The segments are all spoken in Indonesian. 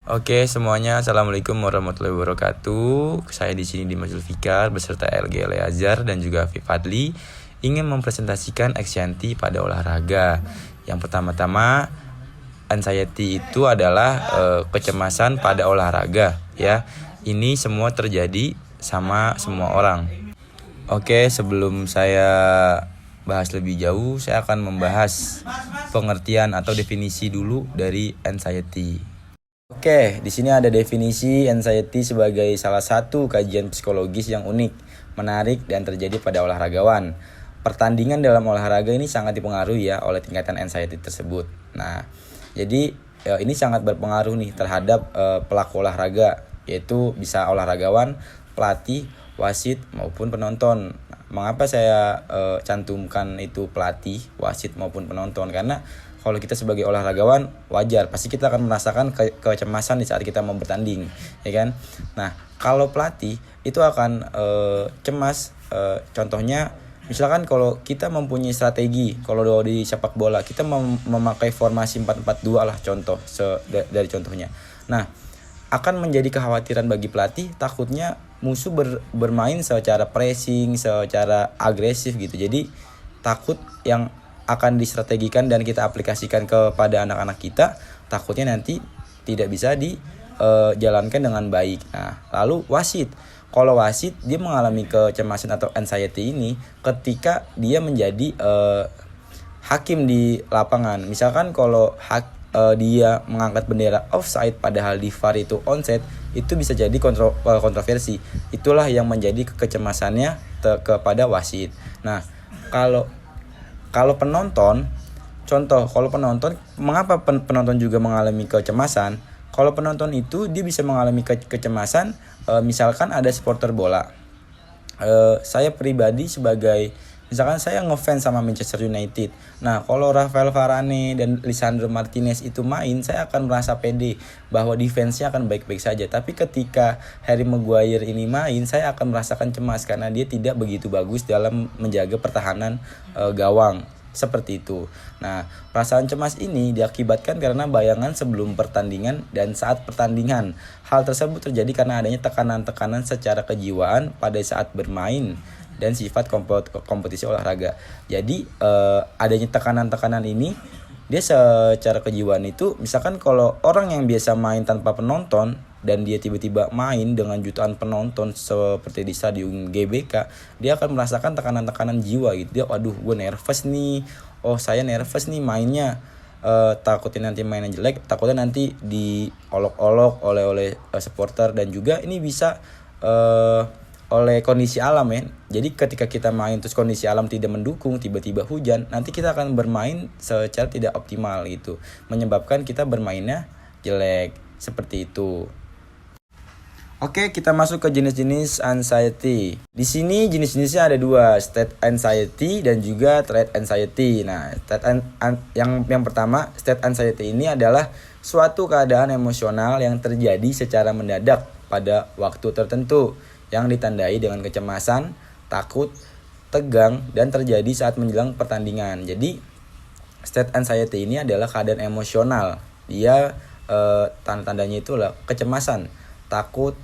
Oke semuanya, assalamualaikum warahmatullahi wabarakatuh. Saya di sini Dimas Zulfikar beserta LG Eleazar dan juga Afif Fadli ingin mempresentasikan Exyanti pada olahraga. Yang pertama-tama, anxiety itu adalah kecemasan pada olahraga, ya. Ini semua terjadi sama semua orang. Oke, sebelum saya bahas lebih jauh, saya akan membahas pengertian atau definisi dulu dari anxiety. Oke, di sini ada definisi anxiety sebagai salah satu kajian psikologis yang unik, menarik, dan terjadi pada olahragawan. Pertandingan dalam olahraga ini sangat dipengaruhi ya oleh tingkatan anxiety tersebut. Nah, jadi ini sangat berpengaruh nih terhadap pelaku olahraga, yaitu bisa olahragawan, pelatih, wasit, maupun penonton. Mengapa saya cantumkan itu pelatih, wasit, maupun penonton? Karena kalau kita sebagai olahragawan wajar pasti kita akan merasakan kecemasan di saat kita mau bertanding, ya kan? Nah, kalau pelatih itu akan cemas. Contohnya, misalkan kalau kita mempunyai strategi, kalau di sepak bola kita memakai formasi 4-4-2 lah contoh dari contohnya. Nah, akan menjadi kekhawatiran bagi pelatih, takutnya musuh bermain secara pressing, secara agresif gitu. Jadi takut yang akan distrategikan dan kita aplikasikan kepada anak-anak kita, takutnya nanti tidak bisa dijalankan dengan baik. Nah, lalu wasit. Kalau wasit dia mengalami kecemasan atau anxiety ini ketika dia menjadi hakim di lapangan. Misalkan kalau dia mengangkat bendera offside padahal di VAR itu onside, itu bisa jadi kontroversi. Itulah yang menjadi kecemasannya kepada wasit. Nah, kalau penonton, kalau penonton, mengapa penonton juga mengalami kecemasan? Kalau penonton itu dia bisa mengalami kecemasan, misalkan ada supporter bola. Saya pribadi misalkan saya ngefans sama Manchester United. Nah, kalau Rafael Varane dan Lisandro Martinez itu main, saya akan merasa pede bahwa defense-nya akan baik-baik saja. Tapi ketika Harry Maguire ini main, saya akan merasakan cemas karena dia tidak begitu bagus dalam menjaga pertahanan gawang. Seperti itu. Nah, perasaan cemas ini diakibatkan karena bayangan sebelum pertandingan dan saat pertandingan. Hal tersebut terjadi karena adanya tekanan-tekanan secara kejiwaan pada saat bermain dan sifat kompetisi olahraga. Jadi adanya tekanan-tekanan ini, dia secara kejiwaan itu, misalkan kalau orang yang biasa main tanpa penonton dan dia tiba-tiba main dengan jutaan penonton seperti di stadion GBK, dia akan merasakan tekanan-tekanan jiwa gitu. Dia, waduh, gue nervous nih. Oh, saya nervous nih mainnya. Takutnya nanti mainnya jelek, takutnya nanti diolok-olok oleh supporter, dan juga ini bisa oleh kondisi alam ya. Jadi ketika kita main terus kondisi alam tidak mendukung, tiba-tiba hujan, nanti kita akan bermain secara tidak optimal gitu, menyebabkan kita bermainnya jelek. Seperti itu. Oke, kita masuk ke jenis-jenis anxiety. Di sini jenis-jenisnya ada dua, state anxiety dan juga trait anxiety. Nah, yang pertama, state anxiety ini adalah suatu keadaan emosional yang terjadi secara mendadak pada waktu tertentu, yang ditandai dengan kecemasan, takut, tegang, dan terjadi saat menjelang pertandingan. Jadi, state anxiety ini adalah keadaan emosional. Dia tanda-tandanya itu adalah kecemasan, takut,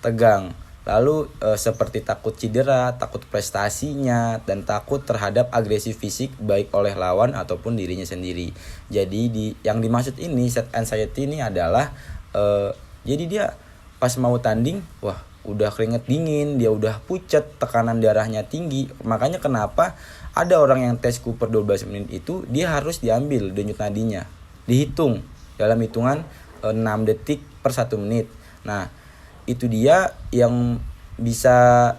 tegang. Lalu seperti takut cedera, takut prestasinya, dan takut terhadap agresi fisik baik oleh lawan ataupun dirinya sendiri. Jadi yang dimaksud ini state anxiety ini adalah jadi dia pas mau tanding, wah, udah keringet dingin, dia udah pucat, tekanan darahnya tinggi. Makanya kenapa ada orang yang tes Cooper 12 menit itu dia harus diambil denyut nadinya, dihitung dalam hitungan 6 detik per 1 menit. Nah, itu dia yang bisa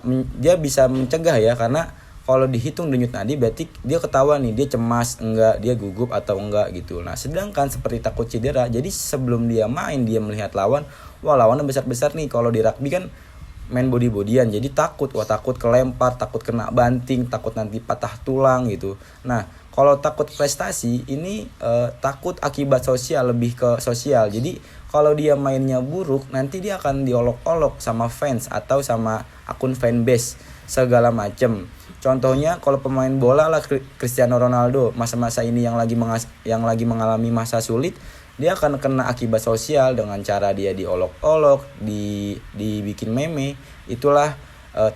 mencegah ya, karena kalau dihitung denyut nadi berarti dia ketahuan nih dia cemas enggak, dia gugup atau enggak gitu. Nah, sedangkan seperti takut cedera, jadi sebelum dia main dia melihat lawan, wah lawannya besar-besar nih. Kalau di rugby kan main body-bodyan, jadi takut kelempar, takut kena banting, takut nanti patah tulang gitu. Nah, kalau takut prestasi ini takut akibat sosial, lebih ke sosial. Jadi kalau dia mainnya buruk, nanti dia akan diolok-olok sama fans atau sama akun fanbase segala macem. Contohnya kalau pemain bola lah, Cristiano Ronaldo masa-masa ini yang lagi mengalami masa sulit, dia akan kena akibat sosial dengan cara dia diolok-olok, dibikin meme. Itulah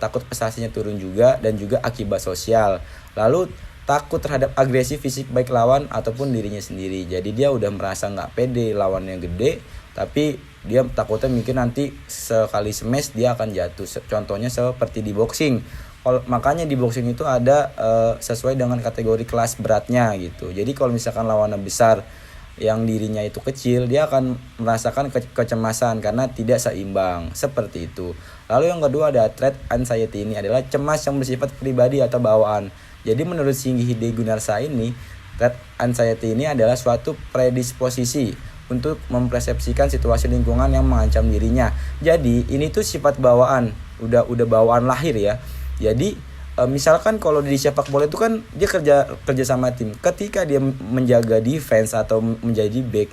takut prestasinya turun juga, dan juga akibat sosial. Lalu takut terhadap agresi fisik baik lawan ataupun dirinya sendiri. Jadi dia udah merasa nggak pede, lawannya gede, tapi dia takutnya mikir nanti sekali smash dia akan jatuh. Contohnya seperti di boxing. Makanya di boxing itu ada sesuai dengan kategori kelas beratnya gitu. Jadi kalau misalkan lawannya besar yang dirinya itu kecil, dia akan merasakan kecemasan karena tidak seimbang, seperti itu. Lalu yang kedua ada threat anxiety, ini adalah cemas yang bersifat pribadi atau bawaan. Jadi menurut Singgihide Gunarsa ini, threat anxiety ini adalah suatu predisposisi untuk mempersepsikan situasi lingkungan yang mengancam dirinya. Jadi ini tuh sifat bawaan, udah bawaan lahir ya. Jadi misalkan kalau di sepak bola itu kan dia kerja sama tim. Ketika dia menjaga defense atau menjadi back,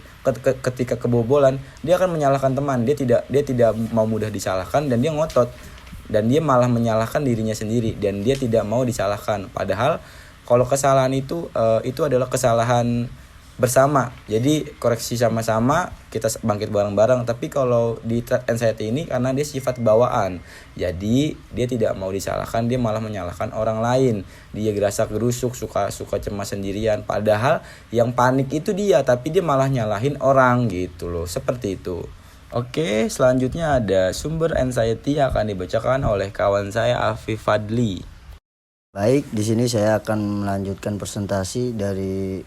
ketika kebobolan, dia akan menyalahkan teman. Dia tidak mau mudah disalahkan, dan dia ngotot, dan dia malah menyalahkan dirinya sendiri, dan dia tidak mau disalahkan. Padahal kalau kesalahan itu adalah kesalahan bersama. Jadi koreksi sama-sama, kita bangkit bareng-bareng. Tapi kalau di anxiety ini karena dia sifat bawaan, jadi dia tidak mau disalahkan, dia malah menyalahkan orang lain. Dia gerasa gerusuk, suka cemas sendirian. Padahal yang panik itu dia, tapi dia malah nyalahin orang gitu loh. Seperti itu. Oke, selanjutnya ada sumber anxiety yang akan dibacakan oleh kawan saya Afif Fadli. Baik, di sini saya akan melanjutkan presentasi dari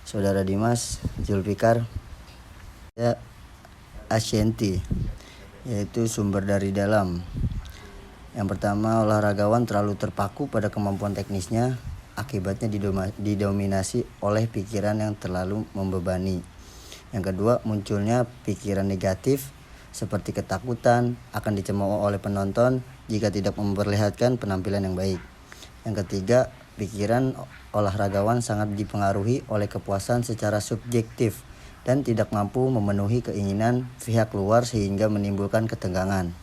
Saudara Dimas Zulfikar, ya, anxiety, yaitu sumber dari dalam. Yang pertama, olahragawan terlalu terpaku pada kemampuan teknisnya, akibatnya didominasi oleh pikiran yang terlalu membebani. Yang kedua, munculnya pikiran negatif seperti ketakutan akan dicemooh oleh penonton jika tidak memperlihatkan penampilan yang baik. Yang ketiga, pikiran olahragawan sangat dipengaruhi oleh kepuasan secara subjektif dan tidak mampu memenuhi keinginan pihak luar sehingga menimbulkan ketegangan.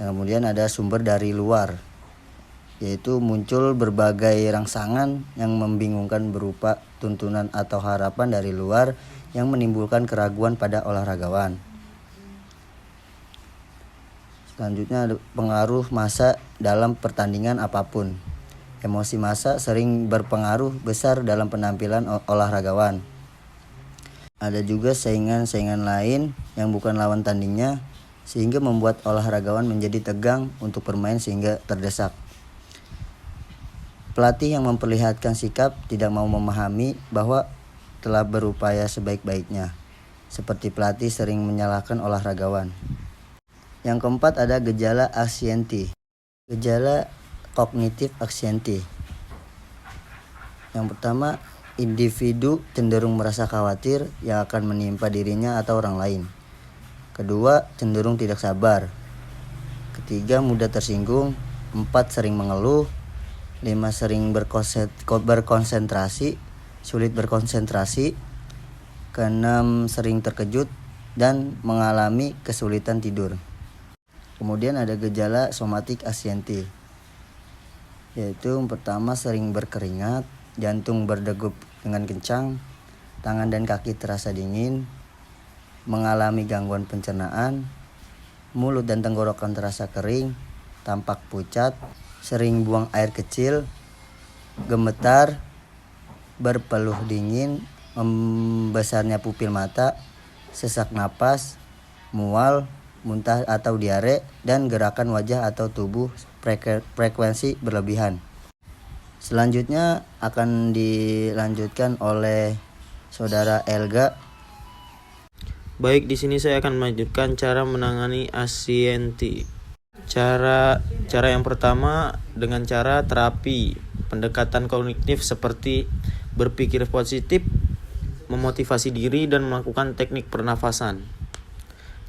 Kemudian ada sumber dari luar, yaitu muncul berbagai rangsangan yang membingungkan berupa tuntunan atau harapan dari luar yang menimbulkan keraguan pada olahragawan. Selanjutnya ada pengaruh massa dalam pertandingan apapun. Emosi massa sering berpengaruh besar dalam penampilan olahragawan. Ada juga saingan-saingan lain yang bukan lawan tandingnya, sehingga membuat olahragawan menjadi tegang untuk bermain sehingga terdesak. Pelatih yang memperlihatkan sikap tidak mau memahami bahwa telah berupaya sebaik-baiknya, seperti pelatih sering menyalahkan olahragawan. Yang keempat ada gejala anxiety. Gejala kognitif anxiety. Yang pertama, individu cenderung merasa khawatir yang akan menimpa dirinya atau orang lain. Kedua, cenderung tidak sabar. Ketiga, mudah tersinggung. 4, sering mengeluh. 5, sering berkonsentrasi, sulit berkonsentrasi. Keenam, sering terkejut dan mengalami kesulitan tidur. Kemudian ada gejala somatik anxiety, yaitu yang pertama, sering berkeringat, jantung berdegup dengan kencang, tangan dan kaki terasa dingin, mengalami gangguan pencernaan, mulut dan tenggorokan terasa kering, tampak pucat, sering buang air kecil, gemetar, berpeluh dingin, membesarnya pupil mata, sesak napas, mual, muntah atau diare, dan gerakan wajah atau tubuh frekuensi berlebihan. Selanjutnya akan dilanjutkan oleh Saudara Elga. Baik, di sini saya akan melanjutkan cara menangani anxiety. Cara yang pertama dengan cara terapi pendekatan kognitif seperti berpikir positif, memotivasi diri, dan melakukan teknik pernafasan.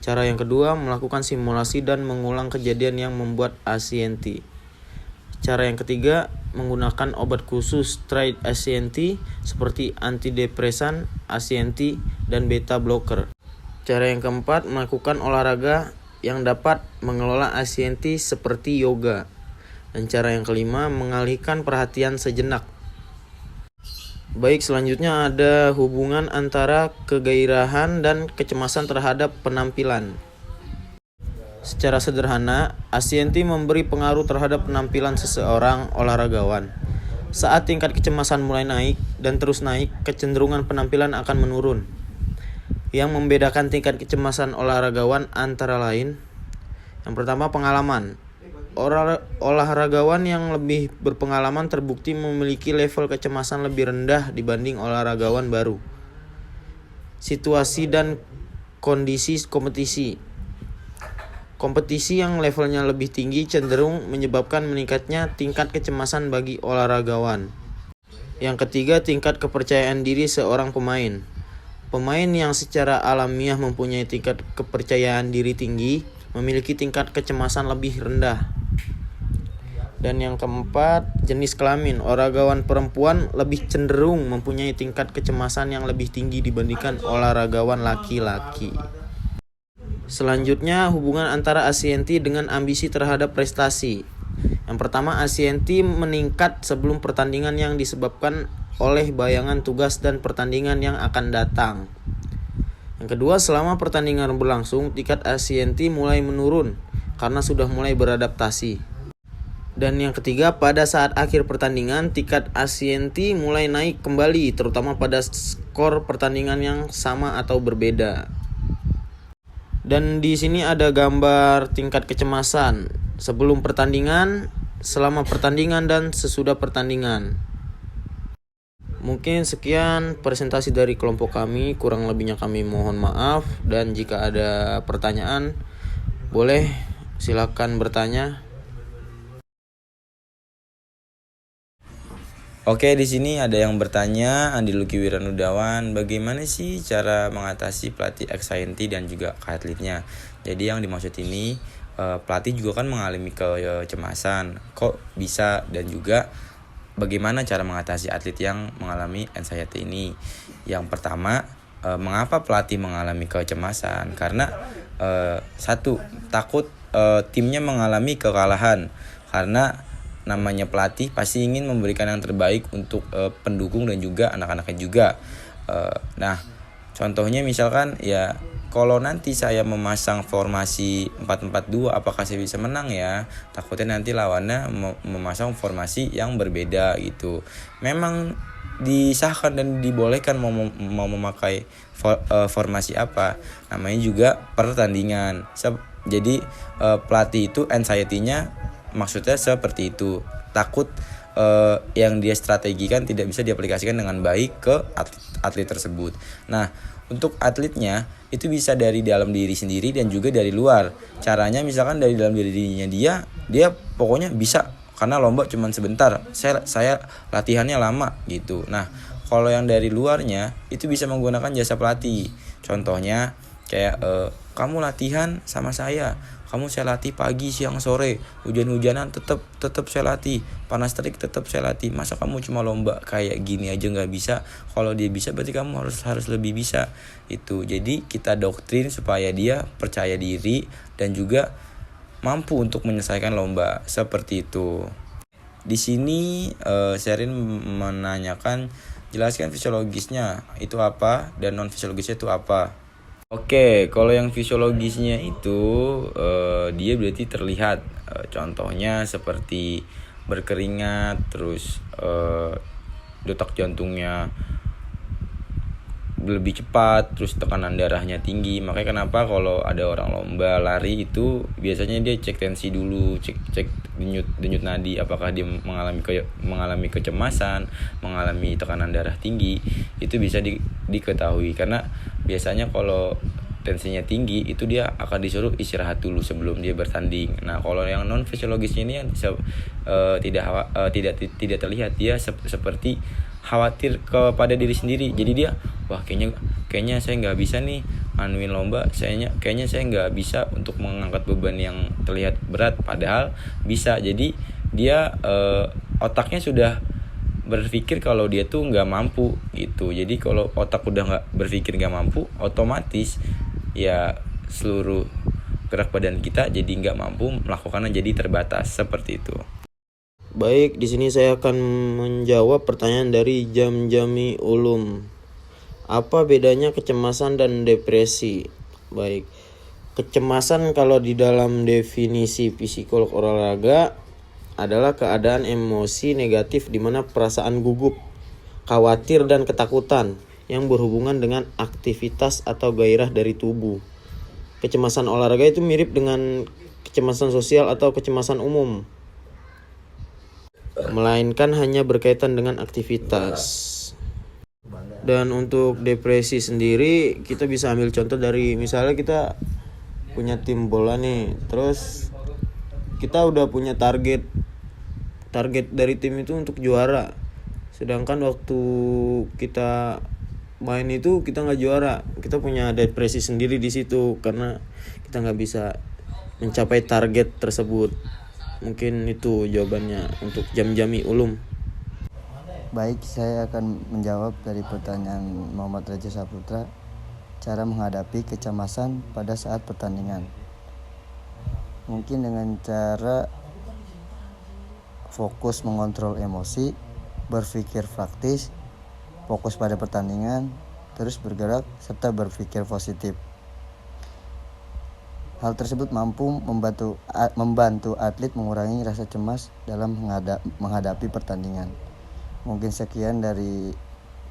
Cara yang kedua, melakukan simulasi dan mengulang kejadian yang membuat anxiety. Cara yang ketiga, menggunakan obat khusus treat anxiety seperti antidepresan, anxiety, dan beta blocker. Cara yang keempat, melakukan olahraga yang dapat mengelola anxiety seperti yoga. Dan cara yang kelima, mengalihkan perhatian sejenak. Baik, selanjutnya ada hubungan antara kegairahan dan kecemasan terhadap penampilan. Secara sederhana, ASIENTI memberi pengaruh terhadap penampilan seseorang olahragawan. Saat tingkat kecemasan mulai naik dan terus naik, kecenderungan penampilan akan menurun. Yang membedakan tingkat kecemasan olahragawan antara lain, yang pertama pengalaman. Olahragawan yang lebih berpengalaman terbukti memiliki level kecemasan lebih rendah dibanding olahragawan baru. Situasi dan kondisi kompetisi. Kompetisi yang levelnya lebih tinggi cenderung menyebabkan meningkatnya tingkat kecemasan bagi olahragawan. Yang ketiga, tingkat kepercayaan diri seorang pemain. Pemain yang secara alamiah mempunyai tingkat kepercayaan diri tinggi memiliki tingkat kecemasan lebih rendah. Dan yang keempat, jenis kelamin. Olahragawan perempuan lebih cenderung mempunyai tingkat kecemasan yang lebih tinggi dibandingkan olahragawan laki-laki. Selanjutnya, hubungan antara ASIENTI dengan ambisi terhadap prestasi. Yang pertama, ASIENTI meningkat sebelum pertandingan yang disebabkan oleh bayangan tugas dan pertandingan yang akan datang. Yang kedua, selama pertandingan berlangsung, tingkat ASIENTI mulai menurun karena sudah mulai beradaptasi. Dan yang ketiga, pada saat akhir pertandingan, tingkat ASIENTI mulai naik kembali, terutama pada skor pertandingan yang sama atau berbeda. Dan di sini ada gambar tingkat kecemasan sebelum pertandingan, selama pertandingan, dan sesudah pertandingan. Mungkin sekian presentasi dari kelompok kami, kurang lebihnya kami mohon maaf. Dan jika ada pertanyaan, boleh silakan bertanya. Oke, di sini ada yang bertanya, Andi Luki Wiranudawan, bagaimana sih cara mengatasi pelatih ex-ASIENTI dan juga atletnya? Jadi yang dimaksud ini, pelatih juga kan mengalami kecemasan, kok bisa, dan juga bagaimana cara mengatasi atlet yang mengalami anxiety ini? Yang pertama, mengapa pelatih mengalami kecemasan? Karena satu, takut timnya mengalami kekalahan, karena namanya pelatih pasti ingin memberikan yang terbaik untuk pendukung dan juga anak-anaknya juga. Nah, contohnya misalkan ya, kalau nanti saya memasang formasi 4-4-2, apakah saya bisa menang ya? Takutnya nanti lawannya memasang formasi yang berbeda gitu. Memang disahkan dan dibolehkan mau memakai formasi apa, namanya juga pertandingan. Jadi pelatih itu anxiety-nya maksudnya seperti itu, takut yang dia strategikan tidak bisa diaplikasikan dengan baik ke atlet tersebut. Nah, untuk atletnya itu bisa dari dalam diri sendiri dan juga dari luar. Caranya misalkan dari dalam dirinya dia pokoknya bisa, karena lomba cuma sebentar, saya latihannya lama gitu. Nah, kalau yang dari luarnya itu bisa menggunakan jasa pelatih. Contohnya kayak kamu latihan sama saya, kamu saya latih pagi, siang, sore, hujan-hujanan tetap saya latih, panas terik tetap saya latih. Masa kamu cuma lomba kayak gini aja nggak bisa? Kalau dia bisa berarti kamu harus lebih bisa. Itu jadi kita doktrin supaya dia percaya diri dan juga mampu untuk menyelesaikan lomba seperti itu. Di sini Sherin menanyakan, jelaskan fisiologisnya itu apa dan non fisiologisnya itu apa. Oke, kalau yang fisiologisnya itu dia berarti terlihat, contohnya seperti berkeringat, terus detak jantungnya lebih cepat, terus tekanan darahnya tinggi. Makanya kenapa kalau ada orang lomba lari itu biasanya dia cek tensi dulu, cek denyut nadi, apakah dia mengalami kecemasan, mengalami tekanan darah tinggi. Itu bisa diketahui karena biasanya kalau tensinya tinggi itu dia akan disuruh istirahat dulu sebelum dia bertanding. Nah, kalau yang non fisiologisnya ini yang tidak terlihat, dia seperti khawatir kepada diri sendiri. Jadi dia, wah kayaknya saya nggak bisa nih anuin lomba, kayaknya saya nggak bisa untuk mengangkat beban yang terlihat berat, padahal bisa. Jadi dia otaknya sudah berpikir kalau dia tuh nggak mampu gitu. Jadi kalau otak udah nggak berpikir nggak mampu, otomatis ya seluruh gerak badan kita jadi nggak mampu melakukannya, jadi terbatas seperti itu. Baik, di sini saya akan menjawab pertanyaan dari Jamjami Ulum. Apa bedanya kecemasan dan depresi? Baik. Kecemasan kalau di dalam definisi psikolog olahraga adalah keadaan emosi negatif di mana perasaan gugup, khawatir dan ketakutan yang berhubungan dengan aktivitas atau gairah dari tubuh. Kecemasan olahraga itu mirip dengan kecemasan sosial atau kecemasan umum, melainkan hanya berkaitan dengan aktivitas. Dan untuk depresi sendiri kita bisa ambil contoh dari misalnya kita punya tim bola nih, terus kita udah punya target dari tim itu untuk juara, sedangkan waktu kita main itu kita nggak juara, kita punya depresi sendiri di situ karena kita nggak bisa mencapai target tersebut. Mungkin itu jawabannya untuk Jamjami Ulum. Baik, saya akan menjawab dari pertanyaan Muhammad Raja Saputra. Cara menghadapi kecemasan pada saat pertandingan. Mungkin dengan cara fokus mengontrol emosi, berpikir praktis, fokus pada pertandingan, terus bergerak serta berpikir positif. Hal tersebut mampu membantu atlet mengurangi rasa cemas dalam menghadapi pertandingan. Mungkin sekian dari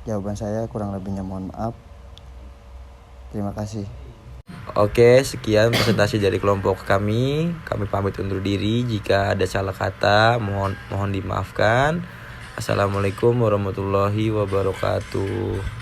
jawaban saya, kurang lebihnya mohon maaf. Terima kasih. Oke, sekian presentasi dari kelompok kami. Kami pamit undur diri. Jika ada salah kata, mohon dimaafkan. Assalamualaikum warahmatullahi wabarakatuh.